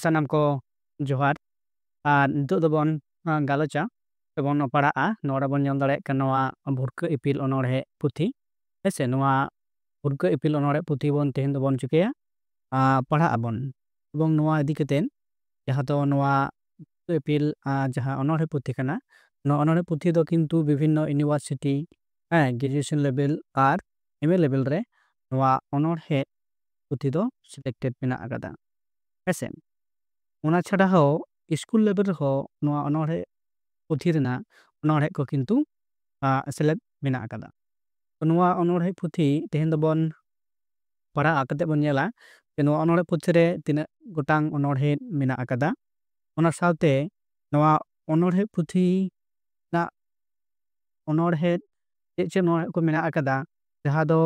ᱥᱟᱱᱟᱢ ᱠᱚ ᱡᱚᱦᱟᱨ ᱟᱨ ᱱᱤᱛᱚᱜ ᱫᱚᱵᱚᱱ ᱜᱟᱞᱚᱪᱟ ᱥᱮᱵᱚᱱ ᱯᱟᱲᱦᱟᱜᱼᱟ ᱱᱚᱣᱟ ᱨᱮᱵᱚᱱ ᱧᱮᱞ ᱫᱟᱲᱮᱭᱟᱜ ᱠᱟᱱᱟ ᱱᱚᱣᱟ ᱵᱷᱩᱨᱠᱟᱹ ᱤᱯᱤᱞ ᱚᱱᱚᱬᱦᱮ ᱯᱩᱛᱷᱤ ᱦᱮᱸᱥᱮ ᱱᱚᱣᱟ ᱵᱷᱩᱨᱠᱟᱹ ᱤᱯᱤᱞ ᱚᱱᱚᱬᱦᱮ ᱯᱩᱛᱷᱤ ᱵᱚᱱ ᱛᱮᱦᱮᱧ ᱫᱚᱵᱚᱱ ᱪᱤᱠᱟᱹᱭᱟ ᱯᱟᱲᱦᱟᱜ ᱟᱵᱚᱱ ᱮᱵᱚᱝ ᱱᱚᱣᱟ ᱤᱫᱤ ᱠᱟᱛᱮᱫ ᱡᱟᱦᱟᱸ ᱫᱚ ᱱᱚᱣᱟ ᱵᱷᱩᱨᱠᱟᱹ ᱤᱯᱤᱞ ᱡᱟᱦᱟᱸ ọᱱᱚᱬᱦᱮ ᱯᱩᱛᱷᱤ ᱠᱟᱱᱟ ᱱᱚᱣᱟ অনᱬᱦᱮ ᱯᱩᱛᱷᱤ ᱫᱚ ᱠᱤᱱᱛᱩ ᱵᱤᱵᱷᱤᱱᱱᱚ ᱤউনিভার্সিটি গ্রাজুয়েশন লেভেল আর এমএ লেভেল রে ᱱᱚᱣᱟ অনᱬᱦᱮ ᱯᱩᱛᱷᱤ ᱫᱚ সিলেক্টেড ᱢᱮᱱᱟᱜ ᱟᱠᱟᱫᱟ ᱦᱮᱸᱥᱮ ᱚᱱᱟ ᱪᱷᱟᱰᱟ ᱦᱚᱸ ᱥᱠᱩᱞ ᱞᱮᱵᱮᱞ ᱨᱮᱦᱚᱸ ᱱᱚᱣᱟ অনᱬᱦᱮ ᱯᱩᱛᱷᱤ ᱨᱮᱱᱟᱜ অনᱬᱦᱮ ᱠᱚ ᱠᱤᱱᱛᱩ ᱥᱮᱞᱮᱫ ᱢᱮᱱᱟᱜ ᱟᱠᱟᱫᱟ ᱱᱚᱣᱟ অনᱬᱦᱮ ᱯᱩᱛᱷᱤ ᱛᱮᱦᱮᱧ ᱫᱚᱵᱚᱱ ᱯᱟᱲᱦᱟᱜ ᱠᱟᱛᱮᱫ ᱵᱚᱱ ᱧᱮᱞᱟ ᱡᱮ ᱱᱚᱣᱟ অনᱬᱦᱮ ᱯᱩᱛᱷᱤ ᱨᱮ ᱛᱤᱱᱟᱹᱜ ᱜᱚᱴᱟᱝ অনᱬᱦᱮ ᱢᱮᱱᱟᱜ ᱟᱠᱟᱫᱟ ᱚᱱᱟ ᱥᱟᱶᱛᱮ ᱱᱚᱣᱟ অনᱬᱦᱮ ᱯᱩᱛᱷᱤ ᱨᱮᱱᱟᱜ অনᱬᱦᱮ ᱪᱮᱫ অনᱬᱦᱮ ᱠᱚ ᱢᱮᱱᱟᱜ ᱟᱠᱟᱫᱟ ᱡᱟᱦᱟᱸ ᱫᱚ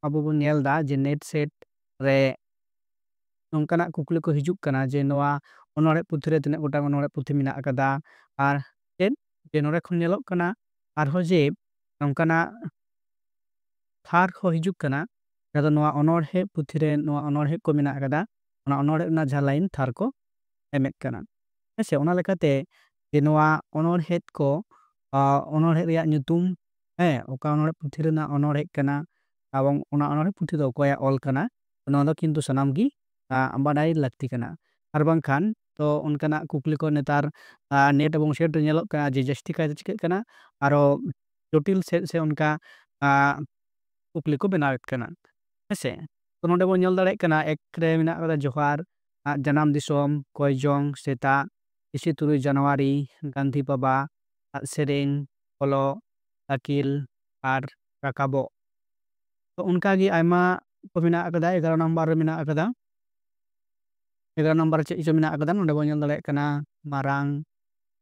ᱟᱵᱚ ᱵᱚᱱ ᱧᱮᱞ ᱮᱫᱟ ᱡᱮ ᱱᱮᱴ ᱥᱮᱴ ᱨᱮ ᱱᱚᱝᱠᱟᱱᱟᱜ ᱠᱩᱠᱞᱤ ᱠᱚ ᱦᱤᱡᱩᱜ ᱠᱟᱱᱟ ᱡᱮ ᱱᱚᱣᱟ অনᱬᱦᱮ ᱯᱩᱛᱷᱤ ᱨᱮ ᱛᱤᱱᱟᱹᱜ ᱜᱚᱴᱟᱝ অনᱬᱦᱮ ᱯᱩᱛᱷᱤ ᱢᱮᱱᱟᱜ ᱟᱠᱟᱫᱟ ᱟᱨ ᱪᱮᱫ ᱡᱮ ᱱᱚᱰᱮ ᱠᱷᱚᱱ ᱧᱮᱞᱚᱜ ᱠᱟᱱᱟ ᱟᱨᱦᱚᱸ ᱡᱮ ᱱᱚᱝᱠᱟᱱᱟᱜ ᱛᱷᱟᱨ ᱦᱚᱸ ᱦᱤᱡᱩᱜ ᱠᱟᱱᱟ ᱡᱟᱦᱟᱸ ᱫᱚ ᱱᱚᱣᱟ অনᱬᱦᱮ ᱯᱩᱛᱷᱤ ᱨᱮ ᱱᱚᱣᱟ অনᱬᱦᱮ ko ᱢᱮᱱᱟᱜ ᱟᱠᱟᱫᱟ ᱚᱱᱟ অনᱬᱦᱮ ᱨᱮᱱᱟᱜ ᱡᱟᱦᱟᱸ ᱞᱟᱭᱤᱱ ᱛᱷᱟᱨ ko ᱮᱢᱮᱫ ᱠᱟᱱᱟ ᱦᱮᱸᱥᱮ ᱚᱱᱟ ᱞᱮᱠᱟᱛᱮ ᱡᱮ ᱱᱚᱣᱟ অনᱬᱦᱮ ko অনᱬᱦᱮ ᱨᱮᱭᱟᱜ ᱧᱩᱛᱩᱢ ᱚᱠᱟ অনᱬᱦᱮ ᱯᱩᱛᱷᱤ ᱨᱮᱱᱟᱜ অনᱬᱦᱮ ᱠᱟᱱᱟ ᱮᱵᱚᱝ ᱚᱱᱟ অনᱬᱦᱮ ᱯᱩᱛᱷᱤ ᱫᱚ ᱚᱠᱚᱭᱟᱜ ᱚᱞ ᱠᱟᱱᱟ ᱱᱚᱣᱟ ᱫᱚ ᱠᱤᱱᱛᱩ ᱥᱟᱱᱟᱢ ᱜᱮ ᱵᱟᱰᱟᱭ ᱞᱟᱹᱠᱛᱤ ᱠᱟᱱᱟ ᱟᱨ ᱵᱟᱝᱠᱷᱟᱱ ᱛᱚ ᱚᱱᱠᱟᱱᱟᱜ ᱠᱩᱠᱞᱤ ko ᱱᱮᱛᱟᱨ ᱱᱮᱴ ᱮᱵᱚᱝ ᱥᱮᱴ ᱨᱮ ᱧᱮᱞᱚᱜ ᱠᱟᱱᱟ ᱡᱮ ᱡᱟᱹᱥᱛᱤ ᱠᱟᱭᱛᱮ ᱪᱤᱠᱟᱹᱜ ᱠᱟᱱᱟ ᱟᱨᱚ ᱡᱚᱴᱤᱞ ᱥᱮ ᱚᱱᱠᱟ ᱠᱩᱠᱞᱤ ko ᱵᱮᱱᱟᱣᱮᱫ ᱠᱟᱱᱟ ᱦᱮᱸᱥᱮ ᱛᱚ ᱱᱚᱰᱮ ᱵᱚᱱ ᱧᱮᱞ ᱫᱟᱲᱮᱭᱟᱜ ᱠᱟᱱᱟ ᱮᱠ ᱨᱮ ᱢᱮᱱᱟᱜ ᱟᱠᱟᱫᱟ ᱡᱚᱦᱟᱨ ᱡᱟᱱᱟᱢ ᱫᱤᱥᱚᱢ ᱠᱚᱭᱡᱚᱝ ᱥᱮᱛᱟᱜ 23 ᱡᱟᱱᱩᱣᱟᱨᱤ ᱜᱟᱱᱫᱷᱤ ᱵᱟᱵᱟ ᱥᱮᱨᱮᱧ ᱚᱞᱚᱜ ᱟᱹᱠᱤᱞ ᱟᱨ ᱨᱟᱠᱟᱵᱚᱜ ᱛᱚ ᱚᱱᱠᱟᱜᱮ ᱟᱭᱢᱟ ᱠᱚ ᱢᱮᱱᱟᱜ ᱟᱠᱟᱫᱟ 11 ᱱᱟᱢᱵᱟᱨ ᱨᱮ ᱢᱮᱱᱟᱜ ᱟᱠᱟᱫᱟ 11 ᱱᱟᱢᱵᱟᱨ ᱨᱮ ᱪᱮᱫ ᱪᱚ ᱢᱮᱱᱟᱜ ᱟᱠᱟᱫᱟ ᱱᱚᱰᱮ ᱵᱚᱱ ᱧᱮᱞ ᱫᱟᱲᱮᱭᱟᱜ ᱠᱟᱱᱟ ᱢᱟᱨᱟᱝ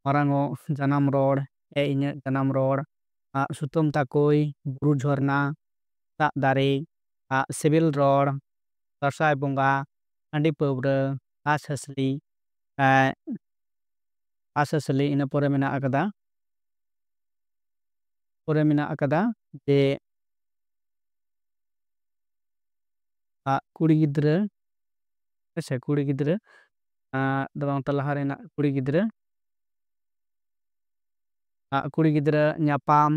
ᱢᱟᱨᱟᱝᱚᱜ ᱡᱟᱱᱟᱢ ᱨᱚᱲ ᱤᱧᱟᱹᱜ ᱡᱟᱱᱟᱢ ᱨᱚᱲ ᱥᱩᱛᱟᱹᱢ ᱛᱟᱠᱚᱭ ᱵᱩᱨᱩ ᱡᱷᱚᱨᱱᱟ ᱫᱟᱜ ᱫᱟᱨᱮ ᱥᱤᱵᱤᱞ ᱨᱚᱲ ᱫᱟᱸᱥᱟᱭ ᱵᱚᱸᱜᱟ ᱦᱟᱺᱰᱤ ᱯᱟᱹᱣᱨᱟᱹ ᱦᱟᱸᱥᱼᱦᱟᱸᱥᱞᱤ ᱦᱟᱸᱥᱼᱦᱟᱸᱥᱞᱤ ᱤᱱᱟᱹ ᱯᱚᱨᱮ ᱢᱮᱱᱟᱜ ᱟᱠᱟᱫᱟ ᱡᱮ ᱠᱩᱲᱤ ᱜᱤᱫᱽᱨᱟᱹ ᱦᱮᱸᱥᱮ ᱠᱩᱲᱤ ᱜᱤᱫᱽᱨᱟᱹ ᱫᱚ ᱵᱟᱝ ᱛᱟᱞᱟᱦᱟ ᱨᱮᱱᱟᱜ ᱠᱩᱲᱤ ᱜᱤᱫᱽᱨᱟᱹ ᱠᱩᱲᱤ ᱜᱤᱫᱽᱨᱟᱹ ᱧᱟᱯᱟᱢ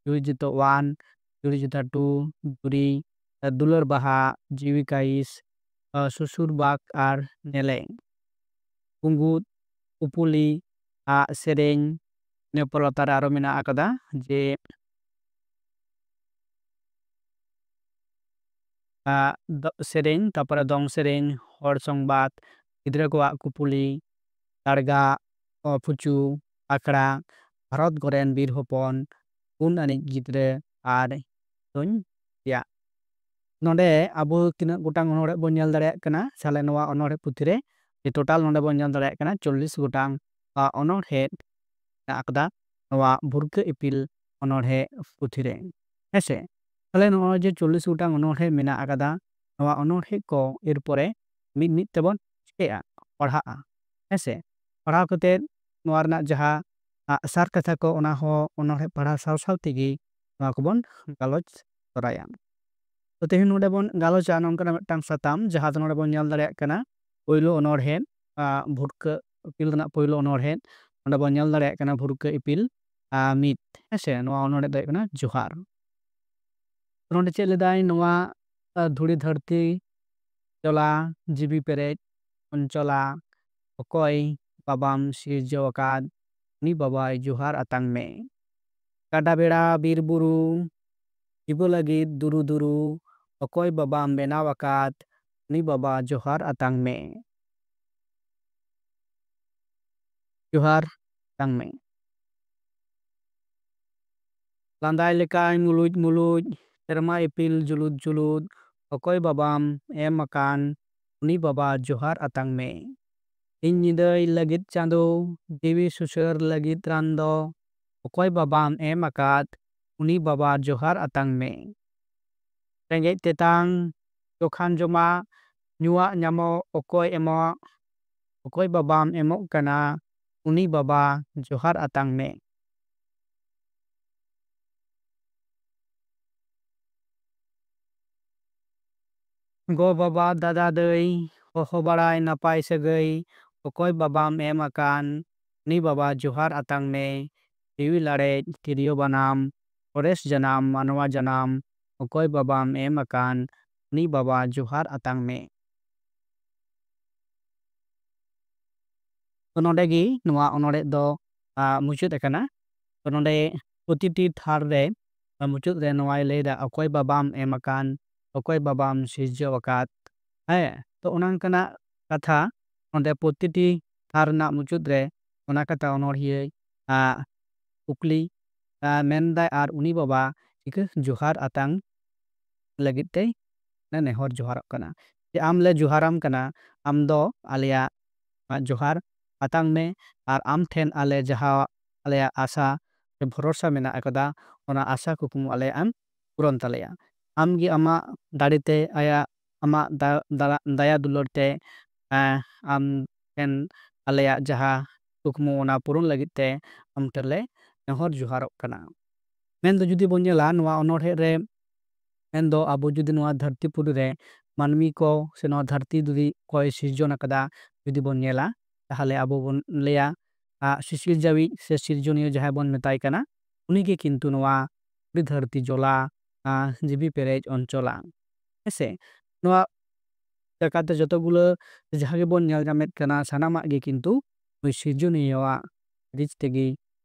ᱡᱩᱨᱤ ᱡᱚᱛᱟ 1 ᱡᱩᱨᱤ ᱡᱚᱛᱟ 2 ᱡᱩᱨᱤ ᱫᱩᱞᱟᱹᱲ ᱵᱟᱦᱟ ᱡᱤᱣᱤ ᱠᱟᱭᱤᱥ ᱥᱩᱥᱩᱨ ᱵᱟᱜ ᱟᱨ ᱧᱮᱞᱮ ᱯᱩᱸᱜᱩᱫ ᱩᱯᱩᱞᱤ ᱥᱮᱨᱮᱧ ᱤᱱᱟᱹ ᱯᱚᱨ ᱞᱟᱛᱟᱨ ᱨᱮ ᱟᱨᱚ ᱢᱮᱱᱟᱜ ᱟᱠᱟᱫᱟ ᱡᱮ ᱥᱮᱨᱮᱧ ᱛᱟᱨᱯᱚᱨᱮ ᱫᱚᱝ ᱥᱮᱨᱮᱧ ᱦᱚᱲ ᱥᱚᱝᱵᱟᱫ ᱜᱤᱫᱽᱨᱟᱹ ᱠᱚᱣᱟᱜ ᱠᱩᱯᱩᱞᱤ ᱛᱟᱲᱜᱟ ᱯᱷᱩᱪᱩ ᱟᱠᱷᱲᱟ ᱵᱷᱟᱨᱚᱛ ᱠᱚᱨᱮᱱ ᱵᱤᱨ ᱦᱚᱯᱚᱱ ᱯᱩᱱ ᱟᱹᱱᱤᱡ ᱜᱤᱫᱽᱨᱟᱹ ᱟᱨ ᱛᱩᱧ ᱛᱮᱭᱟᱜ ᱱᱚᱰᱮ ᱟᱵᱚ ᱛᱤᱱᱟᱹᱜ ᱜᱚᱴᱟᱝ ᱚᱱᱚᱬᱦᱮ ᱵᱚᱱ ᱧᱮᱞ ᱫᱟᱲᱮᱭᱟᱜ ᱠᱟᱱᱟ ᱥᱟᱞᱮ ᱱᱚᱣᱟ অনᱬᱦᱮ ᱯᱩᱛᱷᱤ ᱨᱮ ᱴᱳᱴᱟᱞ ᱱᱚᱰᱮ ᱵᱚᱱ ᱧᱮᱞ ᱫᱟᱲᱮᱭᱟᱜ ᱠᱟᱱᱟ 40 ᱜᱚᱴᱟᱝ অনᱬᱦᱮ ᱢᱮᱱᱟᱜ ᱟᱠᱟᱫᱟ ᱱᱚᱣᱟ ᱵᱷᱩᱨᱠᱟᱹ ᱤᱯᱤᱞ অনᱬᱦᱮ ᱯᱩᱛᱷᱤ ᱨᱮ ᱦᱮᱸᱥᱮ তাহলে নয় যে 40 গোটাং অনᱬᱦᱮ ᱢᱮᱱᱟᱜ ᱟᱠᱟᱫᱟ ᱱᱚᱣᱟ অনᱬᱦᱮ ᱠᱚ এরপরে ᱢᱤᱫ ᱢᱤᱫ ᱛᱮᱵᱚᱱ ᱪᱤᱠᱟᱹᱭᱟ ᱯᱟᱲᱦᱟᱜᱼᱟ ᱦᱮᱸᱥᱮ ᱯᱟᱲᱦᱟᱣ ᱠᱟᱛᱮᱫ ᱱᱚᱣᱟ ᱨᱮᱱᱟᱜ ᱡᱟᱦᱟᱸ ᱥᱟᱨ ᱠᱟᱛᱷᱟ ᱠᱚ ᱚᱱᱟ ᱦᱚᱸ ọᱱᱬᱦᱮ ᱯᱟᱲᱦᱟᱣ ᱥᱟᱶ ᱥᱟᱶ ᱛᱮᱜᱮ ᱱᱚᱣᱟ ᱠᱚᱵᱚᱱ ᱜᱟᱞᱚᱪ ᱛᱚᱨᱟᱭᱟ ᱛᱚ ᱛᱮᱦᱮᱧ ᱱᱚᱰᱮ ᱵᱚᱱ ᱜᱟᱞᱚᱪᱟ ᱱᱚᱝᱠᱟᱱᱟᱜ ᱢᱤᱫᱴᱟᱝ ᱥᱟᱛᱟᱢ ᱡᱟᱦᱟᱸ ᱫᱚ ᱱᱚᱰᱮ ᱵᱚᱱ ᱧᱮᱞ ᱫᱟᱲᱮᱭᱟᱜ ᱠᱟᱱᱟ ᱯᱳᱭᱞᱳ অনᱬᱦᱮ ᱵᱷᱩᱨᱠᱟᱹ ᱤᱯᱤᱞ ᱨᱮᱱᱟᱜ ᱯᱳᱭᱞᱳ অনᱬᱦᱮ ᱱᱚᱰᱮ ᱵᱚᱱ ᱧᱮᱞ ᱫᱟᱲᱮᱭᱟᱜ ᱠᱟᱱᱟ ᱵᱷᱩᱨᱠᱟᱹ ᱤᱯᱤᱞ ᱢᱤᱫ ᱦᱮᱸᱥᱮ ᱱᱚᱣᱟ ọᱱᱬᱦᱮ ᱫᱚ ᱦᱩᱭᱩᱜ ᱠᱟᱱᱟ ᱡᱚᱦᱟᱨ ᱱᱚᱰᱮ ᱪᱮᱫ ᱞᱮᱫᱟᱭ ᱱᱚᱣᱟ ᱫᱷᱩᱲᱤ ᱫᱷᱟᱹᱨᱛᱤ ᱪᱚᱞᱟ ᱡᱤᱵᱤ ᱯᱮᱨᱮᱡ ᱚᱧᱪᱚᱞᱟ ᱚᱠᱚᱭ ᱵᱟᱵᱟᱢ ᱥᱤᱨᱡᱟᱹᱣ ᱟᱠᱟᱫ ᱩᱱᱤ ᱵᱟᱵᱟᱭ ᱡᱚᱦᱟᱨ ᱟᱛᱟᱝ ᱢᱮ ᱠᱟᱰᱟ ᱵᱮᱲᱟ ᱵᱤᱨ ᱵᱩᱨᱩ ᱡᱤᱵᱚ ᱞᱟᱹᱜᱤᱫ ᱫᱩᱨᱩ ᱫᱩᱨᱩ ᱚᱠᱚᱭ ᱵᱟᱵᱟᱢ ᱵᱮᱱᱟᱣ ᱟᱠᱟᱫ ᱩᱱᱤ ᱵᱟᱵᱟ ᱡᱚᱦᱟᱨ ᱟᱛᱟᱝ ᱢᱮ ᱡᱚᱦᱟᱨ ᱟᱛᱟᱝ ᱢᱮ ᱞᱟᱸᱫᱟᱭ ᱞᱮᱠᱟᱭ ᱢᱩᱞᱩᱡ ᱢᱩᱞᱩᱡ ᱥᱮᱨᱢᱟ ᱤᱯᱤᱞ ᱡᱩᱞᱩᱫ ᱡᱩᱞᱩᱫ ᱚᱠᱚᱭ ᱵᱟᱵᱟᱢ ᱮᱢ ᱟᱠᱟᱱ ᱩᱱᱤ ᱵᱟᱵᱟ ᱡᱚᱦᱟর ᱟᱛᱟᱝ ᱢᱮ ᱤᱧ ᱧᱤᱫᱟᱹᱭ ᱞᱟᱹᱜᱤᱫ ᱪᱟᱸᱫᱳ ᱡᱤᱣᱤ ᱥᱩᱥᱟᱹᱨ ᱞᱟᱹᱜᱤᱫ ᱨᱟᱱ ᱫᱚ ᱚᱠᱚᱭ ᱵᱟᱵᱟᱢ ᱮᱢ ᱟᱠᱟᱫ ᱩᱱᱤ ᱵᱟᱵᱟ ᱡᱚᱦᱟᱨ ᱟᱛᱟᱝ ᱢᱮ ᱨᱮᱸᱜᱮᱡ ᱛᱮᱛᱟᱝ ᱡᱚᱠᱷᱟᱱ ᱡᱚᱢᱟᱜ ᱧᱩᱣᱟᱜ ᱧᱟᱢᱚᱜ ᱚᱠᱚᱭ ᱮᱢᱚᱜ ᱚᱠᱚᱭ ᱵᱟᱵᱟᱢ ᱮᱢᱚᱜ ᱠᱟᱱᱟ ᱩᱱᱤ ᱵᱟᱵᱟ ᱡᱚᱦᱟᱨ ᱟᱛᱟᱝ ᱢᱮ ᱜᱚ ᱵᱟᱵᱟ ᱫᱟᱫᱟ ᱫᱟᱹᱭ ᱦᱚᱦᱚ ᱵᱟᱲᱟᱭ ᱱᱟᱯᱟᱭ ᱥᱟᱹᱜᱟᱹᱭ ᱚᱠᱚᱭ ᱵᱟᱵᱟᱢ ᱮᱢ ᱟᱠᱟᱱ ᱩᱱᱤ ᱵᱟᱵᱟ ᱡᱚᱦᱟᱨ ᱟᱛᱟᱝ ᱢᱮ ᱡᱤᱣᱤ ᱞᱟᱲᱮᱡ ᱛᱤᱨᱭᱳ ᱵᱟᱱᱟᱢ ᱚᱨᱮᱥ ᱡᱟᱱᱟᱢ ᱢᱟᱱᱣᱟ ᱡᱟᱱᱟᱢ ᱚᱠᱚᱭ ᱵᱟᱵᱟᱢ ᱮᱢ ᱟᱠᱟᱱ ᱩᱱᱤ ᱵᱟᱵᱟ ᱡᱚᱦᱟᱨ ᱟᱛᱟᱝ ᱢᱮ᱾ ᱛᱚ ᱱᱚᱰᱮ ᱜᱮ ᱱᱚᱣᱟ ᱚᱱᱚᱬᱦᱮ ᱫᱚ ᱢᱩᱪᱟᱹᱫ ᱟᱠᱟᱱᱟ᱾ ᱛᱚ ᱱᱚᱰᱮ ᱯᱨᱚᱛᱤᱴᱤ ᱛᱷᱟᱨ ᱨᱮ ᱢᱩᱪᱟᱹᱫ ᱨᱮ ᱱᱚᱣᱟᱭ ᱞᱟᱹᱭᱫᱟ ᱚᱠᱚᱭ ᱵᱟᱵᱟᱢ ᱮᱢ ᱟᱠᱟᱱ ᱚᱠᱚᱭ ᱵᱟᱵᱟᱢ ᱥᱤᱨᱡᱟᱹᱣ ᱟᱠᱟᱫ ᱦᱮᱸ᱾ ᱛᱚ ᱚᱱᱟ ᱚᱱᱠᱟᱱᱟᱜ ᱠᱟᱛᱷᱟ ᱱᱚᱰᱮ ᱯᱨᱚᱛᱤᱴᱤ ᱛᱷᱟᱨ ᱨᱮᱱᱟᱜ ᱢᱩᱪᱟᱹᱫ ᱨᱮ ᱚᱱᱟ ᱠᱟᱛᱷᱟ ᱚᱱᱚᱬᱦᱤᱭᱟᱹ ᱠᱩᱠᱞᱤ ᱢᱮᱱᱫᱟᱭ ᱟᱨ ᱩᱱᱤ ᱵᱟᱵᱟ ᱪᱤᱠᱟᱹ ᱡᱚᱦᱟᱨ ᱟᱛᱟᱝ ᱞᱟᱹᱜᱤᱫ ᱛᱮ ᱱᱮᱦᱚᱨ ᱡᱚᱦᱟᱨᱚᱜ ᱠᱟᱱᱟ ᱡᱮ ᱟᱢ ᱞᱮ ᱡᱚᱦᱟᱨᱟᱢ ᱠᱟᱱᱟ ᱟᱢ ᱫᱚ ᱟᱞᱮᱭᱟᱜ ᱡᱚᱦᱟᱨ ᱟᱛᱟᱝ ᱢᱮ ᱟᱨ ᱟᱢ ᱴᱷᱮᱱ ᱟᱞᱮ ᱡᱟᱦᱟᱸ ᱟᱞᱮᱭᱟᱜ ᱟᱥᱟ ᱥᱮ ᱵᱷᱚᱨᱥᱟ ᱢᱮᱱᱟᱜ ᱟᱠᱟᱫᱟ ᱚᱱᱟ ᱟᱥᱟ ᱠᱩᱠᱢᱩ ᱟᱞᱮᱭᱟᱜ ᱮᱢ ᱯᱩᱨᱚᱱ ᱛᱟᱞᱮᱭᱟ᱾ ᱟᱢᱜᱮ ᱟᱢᱟᱜ ᱫᱟᱲᱮᱛᱮ ᱟᱢᱟᱜ ᱫᱟᱭᱟ ᱫᱩᱞᱟᱹᱲ ᱛᱮ ᱟᱢ ᱴᱷᱮᱱ ᱟᱞᱮᱭᱟᱜ ᱡᱟᱦᱟᱸ ᱠᱩᱠᱢᱩ ᱚᱱᱟ ᱯᱩᱨᱚᱱ ᱞᱟᱹᱜᱤᱫ ᱛᱮ ᱟᱢ ᱴᱷᱮᱱ ᱞᱮ ᱱᱮᱦᱚᱨ ᱡᱚᱦᱟᱨᱚᱜ ᱠᱟᱱᱟ᱾ ᱢᱮᱱᱫᱚ ᱡᱩᱫᱤ ᱵᱚᱱ ᱧᱮᱞᱟ ᱱᱚᱣᱟ ᱚᱱᱚᱬᱦᱮ ᱨᱮ ᱢᱮᱱᱫᱚ ᱟᱵᱚ ᱡᱩᱫᱤ ᱱᱚᱣᱟ ᱫᱷᱟᱹᱨᱛᱤ ᱯᱩᱨᱤ ᱨᱮ ᱢᱟᱹᱱᱢᱤ ko ᱥᱮ ᱱᱚᱣᱟ ᱫᱷᱟᱹᱨᱛᱤ ᱡᱩᱫᱤ ᱚᱠᱚᱭ ᱥᱤᱨᱡᱚᱱ ᱟᱠᱟᱫᱟ ᱡᱩᱫᱤ ᱵᱚᱱ ᱧᱮᱞᱟ ᱛᱟᱦᱚᱞᱮ ᱟᱵᱚ ᱵᱚᱱ ᱞᱟᱹᱭᱟ ᱥᱤᱥᱤᱨᱡᱟᱹᱣᱤᱡ ᱥᱮ ᱥᱤᱨᱡᱚᱱᱤᱭᱟᱹ ᱡᱟᱦᱟᱸᱭ ᱵᱚᱱ ᱢᱮᱛᱟᱭ ᱠᱟᱱᱟ ᱩᱱᱤᱜᱮ ᱠᱤᱱᱛᱩ ᱱᱚᱣᱟ ᱯᱩᱨᱤ ᱫᱷᱟᱹᱨᱛᱤ ᱡᱚᱞᱟ ᱡᱤᱵᱤ ᱯᱮᱨᱮᱡ ᱚᱧᱪᱚᱞᱟ ᱦᱮᱸᱥᱮ᱾ ᱱᱚᱣᱟ ᱞᱮᱠᱟᱛᱮ ᱡᱚᱛᱚ ᱜᱩᱞᱟᱹ ᱡᱟᱦᱟᱸ ᱜᱮᱵᱚᱱ ᱧᱮᱞ ᱧᱟᱢᱮᱫ ᱠᱟᱱᱟ ᱥᱟᱱᱟᱢᱟᱜ ᱜᱮ ᱠᱤᱱᱛᱩ ᱱᱩᱭ ᱥᱤᱨᱡᱚᱱᱤᱭᱟᱹᱣᱟᱜ ᱨᱤᱡ ᱛᱮᱜᱮ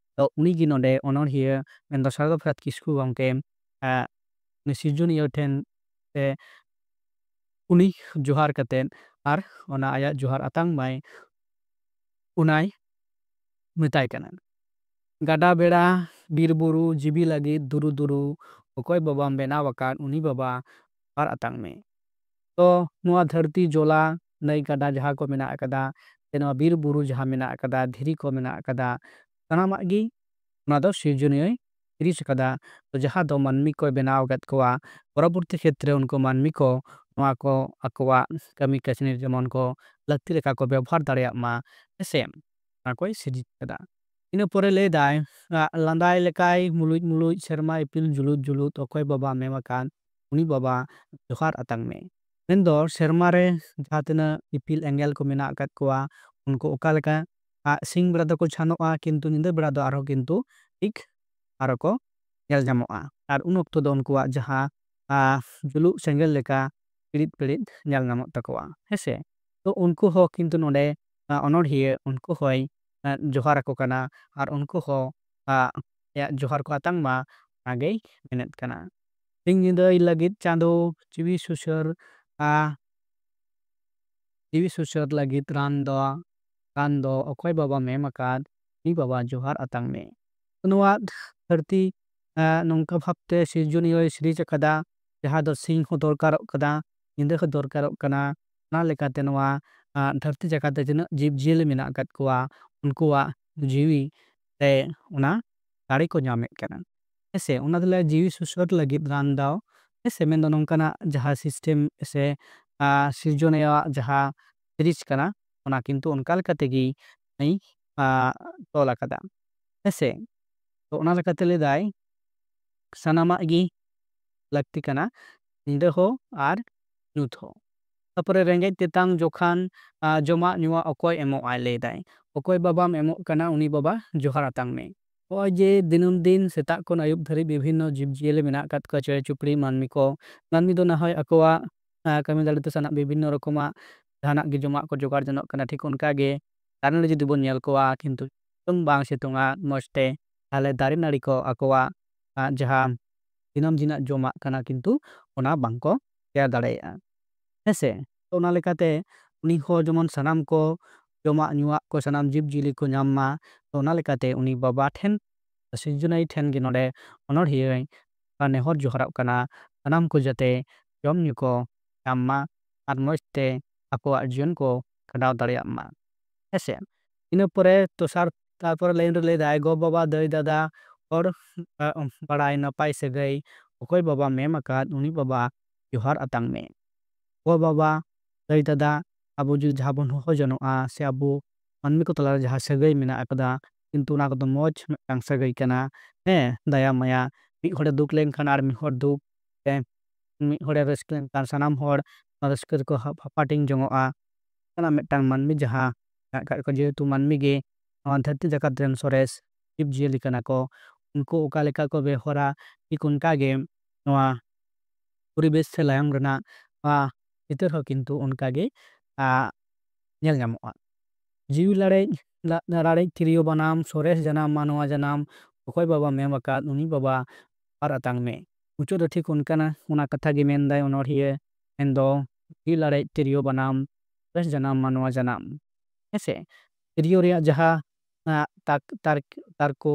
ᱩᱱᱤᱜᱮ ᱱᱚᱰᱮ ᱚᱱᱚᱬᱦᱤᱭᱟᱹ ᱢᱮᱱᱫᱚ ᱥᱟᱨᱚᱫᱟ ᱯᱨᱚᱥᱟᱫᱽ ᱠᱤᱥᱠᱩ ᱜᱚᱢᱠᱮ ᱩᱱᱤ ᱥᱤᱨᱡᱚᱱᱤᱭᱟᱹ ᱴᱷᱮᱱ ᱥᱮ ᱩᱱᱤ ᱡᱚᱦᱟᱨ ᱠᱟᱛᱮᱫ ᱟᱨ ᱚᱱᱟ ᱟᱭᱟᱜ ᱡᱚᱦᱟᱨ ᱟᱛᱟᱝ ᱢᱟᱭ ᱚᱱᱟᱭ ᱢᱮᱛᱟᱭ ᱠᱟᱱᱟ᱾ ᱜᱟᱰᱟ ᱵᱮᱲᱟ ᱵᱤᱨ ᱵᱩᱨᱩ ᱡᱤᱵᱤ ᱞᱟᱹᱜᱤᱫ ᱫᱩᱨᱩ ᱫᱩᱨᱩ ᱚᱠᱚᱭ ᱵᱟᱵᱟᱢ ᱵᱮᱱᱟᱣ ᱟᱠᱟᱫ ᱩᱱᱤ ᱵᱟᱵᱟ ᱡᱚᱦᱟᱨ ᱟᱛᱟᱝ ᱢᱮ᱾ ᱛᱚ ᱱᱚᱣᱟ ᱫᱷᱟᱹᱨᱛᱤ ᱡᱚᱞᱟ ᱱᱟᱹᱭ ᱜᱟᱰᱟ ᱡᱟᱦᱟᱸ ᱠᱚ ᱢᱮᱱᱟᱜ ᱟᱠᱟᱫᱟ ᱥᱮ ᱱᱚᱣᱟ ᱵᱤᱨ ᱵᱩᱨᱩ ᱡᱟᱦᱟᱸ ᱢᱮᱱᱟᱜ ᱟᱠᱟᱫᱟ ᱫᱷᱤᱨᱤ ko ᱢᱮᱱᱟᱜ ᱟᱠᱟᱫᱟ ᱥᱟᱱᱟᱢᱟᱜ ᱜᱮ ᱚᱱᱟ ᱫᱚ ᱥᱤᱨᱡᱚᱱᱤᱭᱟᱹᱭ ᱥᱤᱨᱤᱡ ᱟᱠᱟᱫᱟ᱾ ᱛᱚ ᱡᱟᱦᱟᱸ ᱫᱚ ᱢᱟᱹᱱᱢᱤ koy ᱵᱮᱱᱟᱣ ᱟᱠᱟᱫ ᱠᱚᱣᱟ ᱯᱚᱨᱚᱵᱚᱨᱛᱤ ᱠᱷᱮᱛᱨᱮ ᱩᱱᱠᱩ ᱢᱟᱹᱱᱢᱤ ko ᱱᱚᱣᱟ ko ᱟᱠᱚᱣᱟᱜ ᱠᱟᱹᱢᱤ ᱠᱟᱹᱥᱱᱤ ᱡᱮᱢᱚᱱ ko ᱞᱟᱹᱠᱛᱤ ᱞᱮᱠᱟ ko ᱵᱮᱵᱚᱦᱟᱨ ᱫᱟᱲᱮᱭᱟᱜ ᱢᱟ ᱦᱮᱸᱥᱮ ᱚᱱᱟ koy ᱥᱤᱨᱤᱡ ᱟᱠᱟᱫᱟ᱾ ᱤᱱᱟᱹ ᱯᱚᱨᱮ ᱞᱟᱹᱭᱫᱟᱭ ᱞᱟᱸᱫᱟᱭ ᱞᱮᱠᱟᱭ ᱢᱩᱞᱩᱡ ᱢᱩᱞᱩᱡ ᱥᱮᱨᱢᱟ ᱤᱯᱤᱞ ᱡᱩᱞᱩᱫ ᱡᱩᱞᱩᱫ ᱚᱠᱚᱭ ᱵᱟᱵᱟᱢ ᱮᱢ ᱟᱠᱟᱱ ᱩᱱᱤ ᱵᱟᱵᱟ ᱡᱚᱦᱟᱨ ᱟᱛᱟᱝ ᱢᱮ᱾ ᱢᱮᱱᱫᱚ ᱥᱮᱨᱢᱟ ᱨᱮ ᱡᱟᱦᱟᱸ ᱛᱤᱱᱟᱹᱜ ᱤᱯᱤᱞ ᱮᱸᱜᱮᱞ ko ᱢᱮᱱᱟᱜ ᱟᱠᱟᱫ ᱠᱚᱣᱟ ᱩᱱᱠᱩ ᱚᱠᱟ ᱞᱮᱠᱟ ᱥᱤᱧ ᱵᱮᱲᱟ ᱫᱚᱠᱚ ᱪᱷᱟᱱᱚᱜᱼᱟ ᱠᱤᱱᱛᱩ ᱧᱤᱫᱟᱹ ᱵᱮᱲᱟ ᱫᱚ ᱟᱨᱦᱚᱸ ᱠᱤᱱᱛᱩ ᱴᱷᱤᱠ ᱟᱨᱦᱚᱸ ko ᱧᱮᱞ ᱧᱟᱢᱚᱜᱼᱟ ᱟᱨ ᱩᱱ ᱚᱠᱛᱚ ᱫᱚ ᱩᱱᱠᱩᱣᱟᱜ ᱡᱟᱦᱟᱸ ᱡᱩᱞᱩᱜ ᱥᱮᱸᱜᱮᱞ ᱞᱮᱠᱟ ᱯᱤᱲᱤᱡ ᱯᱤᱲᱤᱡ ᱧᱮᱞ ᱧᱟᱢᱚᱜ ᱛᱟᱠᱚᱣᱟ ᱦᱮᱸᱥᱮ᱾ ᱛᱚ ᱩᱱᱠᱩ ᱦᱚᱸ ᱠᱤᱱᱛᱩ ᱱᱚᱰᱮ ᱚᱱᱚᱬᱦᱤᱭᱟᱹ ᱩᱱᱠᱩ ᱦᱚᱸᱭ ᱡᱚᱦᱟᱨ ᱟᱠᱚ ᱠᱟᱱᱟ ᱟᱨ ᱩᱱᱠᱩ ᱦᱚᱸ ᱟᱭᱟᱜ ᱡᱚᱦᱟᱨ ko ᱟᱛᱟᱝ ᱢᱟ ᱚᱱᱟᱜᱮᱭ ᱢᱮᱱᱮᱫ ᱠᱟᱱᱟ᱾ ᱥᱤᱧ ᱧᱤᱫᱟᱹᱭ ᱞᱟᱹᱜᱤᱫ ᱪᱟᱸᱫᱳ ᱡᱤᱣᱤ ᱥᱩᱥᱟᱹᱨ ᱞᱟᱹᱜᱤᱫ ᱨᱟᱱ ᱫᱚ ᱚᱠᱚᱭ ᱵᱟᱵᱟᱢ ᱮᱢ ᱟᱠᱟᱫ ᱩᱱᱤ ᱵᱟᱵᱟ ᱡᱚᱦᱟᱨ ᱟᱛᱟᱝ ᱢᱮ᱾ ᱱᱚᱣᱟ ᱫᱷᱟᱹᱨᱛᱤ ᱱᱚᱝᱠᱟ ᱵᱷᱟᱵᱛᱮ ᱥᱤᱨᱡᱚᱱᱤᱭᱟᱹᱭ ᱥᱤᱨᱤᱡ ᱟᱠᱟᱫᱟ ᱡᱟᱦᱟᱸ ᱫᱚ ᱥᱤᱧ ᱦᱚᱸ ᱫᱚᱨᱠᱟᱨᱚᱜ ᱠᱟᱱᱟ ᱧᱤᱫᱟᱹ ᱦᱚᱸ ᱫᱚᱨᱠᱟᱨᱚᱜ ᱠᱟᱱᱟ᱾ ᱚᱱᱟ ᱞᱮᱠᱟᱛᱮ ᱱᱚᱣᱟ ᱫᱷᱟᱹᱨᱛᱤ ᱡᱟᱠᱟᱛ ᱨᱮ ᱛᱤᱱᱟᱹᱜ ᱡᱤᱵᱽᱼᱡᱤᱭᱟᱹᱞᱤ ᱢᱮᱱᱟᱜ ᱟᱠᱟᱫ ᱠᱚᱣᱟ ᱩᱱᱠᱩᱣᱟᱜ ᱡᱤᱣᱤ ᱛᱮ ᱚᱱᱟ ᱫᱟᱲᱮ ko ᱧᱟᱢᱮᱫ ᱠᱟᱱᱟ ᱦᱮᱸᱥᱮ᱾ ᱚᱱᱟ ᱫᱚᱞᱮ ᱡᱤᱣᱤ ᱥᱩᱥᱟᱹᱨ ᱞᱟᱹᱜᱤᱫ ᱨᱟᱱ ᱫᱟᱣ ᱦᱮᱸᱥᱮ ᱢᱮᱱᱫᱚ ᱱᱚᱝᱠᱟᱱᱟᱜ ᱡᱟᱦᱟᱸ ᱥᱤᱥᱴᱮᱢ ᱥᱮ ᱥᱤᱨᱡᱚᱱᱤᱭᱟᱹᱣᱟᱜ ᱡᱟᱦᱟᱸ ᱥᱤᱨᱤᱡ ᱠᱟᱱᱟ ᱚᱱᱟ ᱠᱤᱱᱛᱩ ᱚᱱᱠᱟ ᱞᱮᱠᱟ ᱛᱮᱜᱮ ᱛᱚᱞ ᱟᱠᱟᱫᱟ ᱦᱮᱸᱥᱮ᱾ ᱛᱚ ᱚᱱᱟ ᱞᱮᱠᱟᱛᱮ ᱞᱟᱹᱭᱫᱟᱭ ᱥᱟᱱᱟᱢᱟᱜ ᱜᱮ ᱞᱟᱹᱠᱛᱤ ᱠᱟᱱᱟ ᱧᱤᱫᱟᱹ ᱦᱚᱸ ᱟᱨ ᱧᱩᱛ ᱦᱚᱸ᱾ ᱛᱟᱯᱚᱨᱮ ᱨᱮᱸᱜᱮᱡ ᱛᱮᱛᱟᱝ ᱡᱚᱠᱷᱟᱱ ᱡᱚᱢᱟᱜ ᱧᱩᱣᱟᱜ ᱚᱠᱚᱭ ᱮᱢᱚᱜᱼᱟᱭ ᱞᱟᱹᱭᱫᱟᱭ ᱚᱠᱚᱭ ᱵᱟᱵᱟᱢ ᱮᱢᱚᱜ ᱠᱟᱱᱟ ᱩᱱᱤ ᱵᱟᱵᱟ ᱡᱚᱦᱟᱨ ᱟᱛᱟᱝ ᱢᱮ᱾ ᱱᱚᱜᱼᱚᱭ ᱡᱮ ᱫᱤᱱᱟᱹᱢ ᱫᱤᱱ ᱥᱮᱛᱟᱜ ᱠᱷᱚᱱ ᱟᱹᱭᱩᱵ ᱫᱷᱟᱹᱨᱤᱡ ᱵᱤᱵᱷᱤᱱᱱᱚ ᱡᱤᱵᱽᱼᱡᱤᱭᱟᱹᱞᱤ ᱢᱮᱱᱟᱜ ᱟᱠᱟᱫ ᱠᱚᱣᱟ ᱪᱮᱬᱮ ᱪᱩᱯᱲᱤ ᱢᱟᱹᱱᱢᱤ ko ᱢᱟᱹᱱᱢᱤ ᱫᱚ ᱱᱟ ᱦᱚᱭ ᱟᱠᱚᱣᱟᱜ ᱠᱟᱹᱢᱤ ᱫᱟᱲᱮᱛᱮ ᱥᱟᱱᱟᱢ ᱵᱤᱵᱷᱤᱱᱱᱚ ᱨᱚᱠᱚᱢᱟᱜ ᱡᱟᱦᱟᱱᱟᱜ ᱜᱮ ᱡᱚᱢᱟᱜ ko ᱡᱚᱜᱟᱲ ᱡᱚᱱᱚᱜ ᱠᱟᱱᱟ ᱴᱷᱤᱠ ᱚᱱᱠᱟᱜᱮ ᱫᱟᱨᱮ ᱱᱟᱹᱲᱤ ᱡᱩᱫᱤ ᱵᱚᱱ ᱧᱮᱞ ᱠᱚᱣᱟ ᱠᱤᱱᱛᱩ ᱥᱤᱛᱩᱝ ᱵᱟᱝ ᱥᱤᱛᱩᱝᱟ ᱢᱚᱡᱽ ᱛᱮ ᱛᱟᱦᱚᱞᱮ ᱫᱟᱨᱮ ᱱᱟᱹᱲᱤ ko ᱟᱠᱚᱣᱟᱜ ᱡᱟᱦᱟᱸ ᱫᱤᱱᱟᱹᱢ ᱫᱤᱱᱟᱜ ᱡᱚᱢᱟᱜ ᱠᱟᱱᱟ ᱠᱤᱱᱛᱩ ᱚᱱᱟ ᱵᱟᱝᱠᱚ ᱛᱮᱭᱟᱨ ᱫᱟᱲᱮᱭᱟᱜᱼᱟ ᱦᱮᱸᱥᱮ᱾ ᱛᱚ ᱚᱱᱟ ᱞᱮᱠᱟᱛᱮ ᱩᱱᱤ ᱦᱚᱸ ᱡᱮᱢᱚᱱ ᱥᱟᱱᱟᱢ ko ᱡᱚᱢᱟᱜ ᱧᱩᱣᱟᱜ ko ᱥᱟᱱᱟᱢ ᱡᱤᱵᱽᱼᱡᱤᱭᱟᱹᱞᱤ ko ᱧᱟᱢ ᱢᱟ ᱛᱚ ᱚᱱᱟ ᱞᱮᱠᱟᱛᱮ ᱩᱱᱤ ᱵᱟᱵᱟ ᱴᱷᱮᱱ ᱥᱤᱨᱡᱚᱱᱤᱭᱟᱹ ᱴᱷᱮᱱ ᱜᱮ ᱱᱚᱰᱮ ᱚᱱᱚᱬᱦᱤᱭᱟᱹ ᱱᱮᱦᱚᱨ ᱡᱚᱦᱟᱨᱚᱜ ᱠᱟᱱᱟ ᱥᱟᱱᱟᱢ ko ᱡᱟᱛᱮ ᱡᱚᱢ ᱧᱩ ko ᱧᱟᱢ ᱢᱟ ᱟᱨ ᱢᱚᱡᱽ te ᱟᱠᱚᱣᱟᱜ ᱡᱤᱭᱚᱱ ko ᱠᱷᱟᱸᱰᱟᱣ ᱫᱟᱲᱮᱭᱟᱜ ᱢᱟ ᱦᱮᱸᱥᱮ᱾ ᱤᱱᱟᱹ ᱯᱚᱨᱮ ᱛᱟᱨᱯᱚᱨᱮ ᱞᱟᱭᱤᱱ ᱨᱮ ᱞᱟᱹᱭᱫᱟᱭ ᱜᱚ ᱵᱟᱵᱟ ᱫᱟᱹᱭ ᱫᱟᱫᱟ ᱦᱚᱲ ᱵᱟᱲᱟᱭ ᱱᱟᱯᱟᱭ ᱥᱟᱹᱜᱟᱹᱭ ᱚᱠᱚᱭ ᱵᱟᱵᱟᱢ ᱮᱢ ᱟᱠᱟᱫ ᱩᱱᱤ ᱵᱟᱵᱟ ᱡᱚᱦᱟᱨ ᱟᱛᱟᱝ ᱢᱮ᱾ ᱜᱚ ᱵᱟᱵᱟ ᱫᱟᱹᱭ ᱫᱟᱫᱟ ᱟᱵᱚ ᱡᱩᱫᱤ ᱡᱟᱦᱟᱸ ᱵᱚᱱ ᱦᱚᱦᱚ ᱡᱚᱱᱚᱜᱼᱟ ᱥᱮ ᱟᱵᱚ ᱢᱟᱹᱱᱢᱤ ko ᱛᱟᱞᱟᱨᱮ ᱡᱟᱦᱟᱸ ᱥᱟᱹᱜᱟᱹᱭ ᱢᱮᱱᱟᱜ ᱟᱠᱟᱫᱟ ᱠᱤᱱᱛᱩ ᱚᱱᱟ ᱠᱚᱫᱚ ᱢᱚᱡᱽ ᱢᱤᱫᱴᱟᱝ ᱥᱟᱹᱜᱟᱹᱭ ᱠᱟᱱᱟ ᱦᱮᱸ ᱫᱟᱭᱟ ᱢᱟᱭᱟ᱾ ᱢᱤᱫ ᱦᱚᱲᱮ ᱫᱩᱠ ᱞᱮᱱᱠᱷᱟᱱ ᱟᱨ ᱢᱤᱫ ᱦᱚᱲ ᱫᱩᱠ ᱢᱤᱫ ᱦᱚᱲᱮ ᱨᱟᱹᱥᱠᱟᱹ ᱞᱮᱱᱠᱷᱟᱱ ᱥᱟᱱᱟᱢ ᱦᱚᱲ ᱨᱟᱹᱥᱠᱟᱹ ᱨᱮᱠᱚ ᱦᱟᱯᱟᱴᱤᱧ ᱡᱚᱝᱚᱜᱼᱟ ᱠᱟᱱᱟ ᱢᱤᱫᱴᱟᱝ ᱢᱟᱹᱱᱢᱤ ᱡᱟᱦᱟᱸ ᱢᱮᱱᱟᱜ ᱟᱠᱟᱫ ᱠᱚᱣᱟ ᱡᱮᱦᱮᱛᱩ ᱢᱟᱹᱱᱢᱤ ᱜᱮ ᱱᱚᱣᱟ ᱫᱷᱟᱹᱨᱛᱤ ᱡᱟᱠᱟᱛ ᱨᱮᱱ ᱥᱚᱨᱮᱥ ᱡᱤᱵᱽᱼᱡᱤᱭᱟᱹᱞᱤ ᱠᱟᱱᱟ ᱠᱚ᱾ ᱩᱱᱠᱩ ᱚᱠᱟ ᱞᱮᱠᱟ ᱠᱚ ᱵᱮᱣᱦᱟᱨᱟ ᱴᱷᱤᱠ ᱚᱱᱠᱟ ᱜᱮ ᱱᱚᱣᱟ ᱯᱚᱨᱤᱵᱮᱥ ᱥᱮ ᱞᱟᱭᱚᱝ ᱨᱮᱱᱟᱜ ᱪᱤᱛᱟᱹᱨ ᱦᱚᱸ ᱠᱤᱱᱛᱩ ᱚᱱᱠᱟ ᱜᱮ ᱧᱮᱞ ᱧᱟᱢᱚᱜᱼᱟ᱾ ᱡᱤᱣᱤ ᱞᱟᱲᱮᱡ ᱨᱟᱲᱮᱡ ᱛᱤᱨᱭᱳ ᱵᱟᱱᱟᱢ ᱥᱚᱨᱮᱥ ᱡᱟᱱᱟᱢ ᱢᱟᱱᱣᱟ ᱡᱟᱱᱟᱢ ᱚᱠᱚᱭ ᱵᱟᱵᱟᱢ ᱮᱢ ᱟᱠᱟᱫ ᱩᱱᱤ ᱵᱟᱵᱟ ᱯᱟᱨ ᱟᱛᱟᱝ ᱢᱮ᱾ ᱢᱩᱪᱟᱹᱫ ᱨᱮ ᱴᱷᱤᱠ ᱚᱱᱠᱟᱱᱟ ᱚᱱᱟ ᱠᱟᱛᱷᱟ ᱜᱮ ᱢᱮᱱᱫᱟᱭ ᱚᱱᱚᱬᱦᱤᱭᱟᱹ ᱢᱮᱱᱫᱚ ᱡᱤᱣᱤ ᱞᱟᱲᱮᱡ ᱛᱤᱨᱭᱳ ᱵᱟᱱᱟᱢ ᱥᱚᱨᱮᱥ ᱡᱟᱱᱟᱢ ᱢᱟᱱᱣᱟ ᱡᱟᱱᱟᱢ᱾ ᱦᱮᱸᱥᱮ ᱛᱤᱨᱭᱳ ᱨᱮᱭᱟᱜ ᱡᱟᱦᱟᱸ ᱛᱟᱨᱠᱳ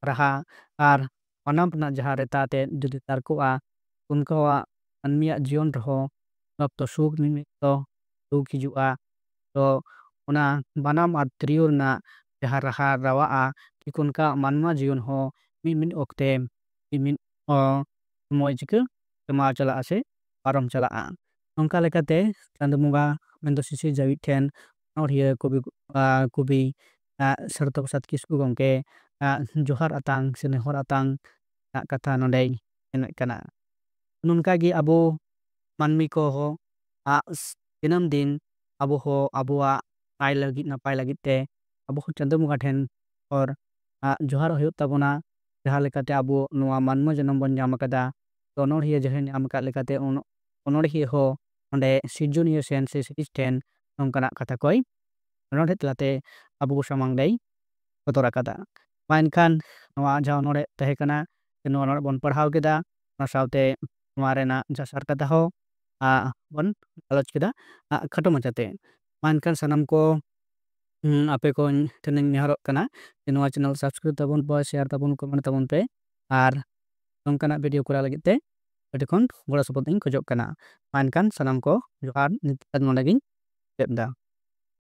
ᱨᱟᱦᱟ ᱟᱨ ᱵᱟᱱᱟᱢ ᱨᱮᱱᱟᱜ ᱡᱟᱦᱟᱸ ᱨᱮᱛᱟ ᱛᱮᱫ ᱡᱩᱫᱤ ᱛᱟᱨᱠᱳᱜᱼᱟ ᱩᱱᱠᱩᱣᱟᱜ ᱢᱟᱹᱱᱢᱤᱭᱟᱜ ᱡᱤᱭᱚᱱ ᱨᱮᱦᱚᱸ ᱚᱠᱛᱚ ᱥᱩᱠ ᱢᱤᱢᱤᱫ ᱚᱠᱛᱚ ᱫᱩᱠ ᱦᱤᱡᱩᱜᱼᱟ᱾ ᱛᱚ ᱚᱱᱟ ᱵᱟᱱᱟᱢ ᱟᱨ ᱛᱤᱨᱭᱳ ᱨᱮᱱᱟᱜ ᱡᱟᱦᱟᱸ ᱨᱟᱦᱟ ᱨᱟᱣᱟᱜᱼᱟ ᱴᱷᱤᱠ ᱚᱱᱠᱟ ᱢᱟᱱᱣᱟ ᱡᱤᱭᱚᱱ ᱦᱚᱸ ᱢᱤᱫ ᱚᱠᱛᱮ ᱢᱤᱫ ᱥᱚᱢᱚᱭ ᱪᱤᱠᱟᱹ ᱠᱮᱢᱟᱣ ᱪᱟᱞᱟᱜᱼᱟ ᱥᱮ ᱯᱟᱨᱚᱢ ᱪᱟᱞᱟᱜᱼᱟ᱾ ᱱᱚᱝᱠᱟ ᱞᱮᱠᱟᱛᱮ ᱪᱟᱸᱫᱳ ᱵᱚᱸᱜᱟ ᱢᱮᱱᱫᱚ ᱥᱤᱥᱤᱨ ᱡᱟᱹᱣᱤᱫ ᱴᱷᱮᱱ ᱚᱱᱚᱬᱦᱤᱭᱟᱹ ᱠᱚᱵᱤ ᱥᱟᱨᱚᱛᱟ ᱯᱨᱚᱥᱟᱫᱽ ᱠᱤᱥᱠᱩ ᱜᱚᱢᱠᱮ ᱡᱚᱦᱟᱨ ᱟᱛᱟᱝ ᱥᱮ ᱱᱮᱦᱚᱨ ᱟᱛᱟᱝ ᱨᱮᱱᱟᱜ ᱠᱟᱛᱷᱟ ᱱᱚᱸᱰᱮᱭ ᱢᱮᱱᱮᱫ ᱠᱟᱱᱟ᱾ ᱱᱚᱝᱠᱟᱜᱮ ᱟᱵᱚ ᱢᱟᱹᱱᱢᱤ ᱠᱚᱦᱚᱸ ᱫᱤᱱᱟᱹᱢ ᱫᱤᱱ ᱟᱵᱚ ᱦᱚᱸ ᱟᱵᱚᱣᱟᱜ ᱱᱟᱯᱟᱭ ᱞᱟᱹᱜᱤᱫ te ᱟᱵᱚ ᱦᱚᱸ ᱪᱟᱸᱫᱳ ᱵᱚᱸᱜᱟ ᱴᱷᱮᱱ ᱡᱚᱦᱟᱨᱚᱜ ᱦᱩᱭᱩᱜ ᱛᱟᱵᱚᱱᱟ᱾ ᱡᱟᱦᱟᱸ ᱞᱮᱠᱟᱛᱮ ᱟᱵᱚ ᱱᱚᱣᱟ ᱢᱟᱱᱣᱟ ᱡᱚᱱᱚᱢ ᱵᱚᱱ ᱧᱟᱢ ᱟᱠᱟᱫᱟ᱾ ᱛᱚ ᱚᱱᱚᱬᱦᱤᱭᱟᱹ ᱡᱟᱦᱟᱸᱭ ᱧᱟᱢ ᱟᱠᱟᱫ ᱞᱮᱠᱟᱛᱮ ᱚᱱᱚᱬᱦᱤᱭᱟᱹ ᱦᱚᱸ ᱚᱸᱰᱮ ᱥᱤᱨᱡᱚᱱᱤᱭᱟᱹ ᱥᱮᱱ ᱥᱮ ᱥᱤᱨᱤᱡ ᱴᱷᱮᱱ ᱱᱚᱝᱠᱟᱱᱟᱜ ᱠᱟᱛᱷᱟ ᱠᱚᱭ ᱚᱱᱚᱬᱦᱮ ᱛᱟᱞᱟᱛᱮ ᱟᱵᱚ ᱠᱚ ᱥᱟᱢᱟᱝ ᱨᱮᱭ ᱥᱚᱫᱚᱨ ᱟᱠᱟᱫᱟ᱾ ᱢᱟ ᱮᱱᱠᱷᱟᱱ ᱱᱚᱣᱟ ᱡᱟᱦᱟᱸ ᱚᱱᱚᱬᱦᱮ ᱛᱟᱦᱮᱸ ᱠᱟᱱᱟ ᱱᱚᱣᱟ ᱚᱱᱚᱬᱦᱮ ᱵᱚᱱ ᱯᱟᱲᱦᱟᱣ ᱠᱮᱫᱟ᱾ ᱚᱱᱟ ᱥᱟᱶᱛᱮ ᱱᱚᱣᱟ ᱨᱮᱱᱟᱜ ᱡᱟᱥᱟᱨ ᱠᱟᱛᱷᱟ ᱦᱚᱸ ᱵᱚᱱ ᱜᱟᱞᱚᱪ ᱠᱮᱫᱟ ᱠᱷᱟᱴᱚ ᱢᱟᱪᱷᱟᱛᱮ᱾ ᱢᱟ ᱮᱱᱠᱷᱟᱱ ᱥᱟᱱᱟᱢ ᱠᱚ ᱟᱯᱮ ᱠᱚ ᱴᱷᱮᱱᱤᱧ ᱱᱮᱦᱚᱨᱚᱜ ᱠᱟᱱᱟ ᱡᱮ ᱱᱚᱣᱟ ᱪᱮᱱᱮᱞ ᱥᱟᱵᱥᱠᱨᱟᱭᱤᱵ ᱛᱟᱵᱚᱱ ᱯᱮ, ᱥᱮᱭᱟᱨ ᱛᱟᱵᱚᱱ, ᱠᱚᱢᱮᱱᱴ ᱛᱟᱵᱚᱱ ᱯᱮ ᱟᱨ ᱱᱚᱝᱠᱟᱱᱟᱜ ᱵᱷᱤᱰᱤᱭᱳ ᱠᱚᱨᱟᱣ ᱞᱟᱹᱜᱤᱫ ᱛᱮ ᱟᱹᱰᱤ ᱠᱷᱚᱱ ᱜᱚᱲᱚ ᱥᱚᱯᱚᱦᱚᱫ ᱤᱧ ᱠᱷᱚᱡᱚᱜ ᱠᱟᱱᱟ᱾ ᱢᱟ ᱮᱱᱠᱷᱟᱱ ᱥᱟᱱᱟᱢ ᱠᱚ ᱡᱚᱦᱟᱨ ᱱᱚᱸᱰᱮ ᱜᱤᱧ ᱪᱮᱫ ᱮᱫᱟ᱾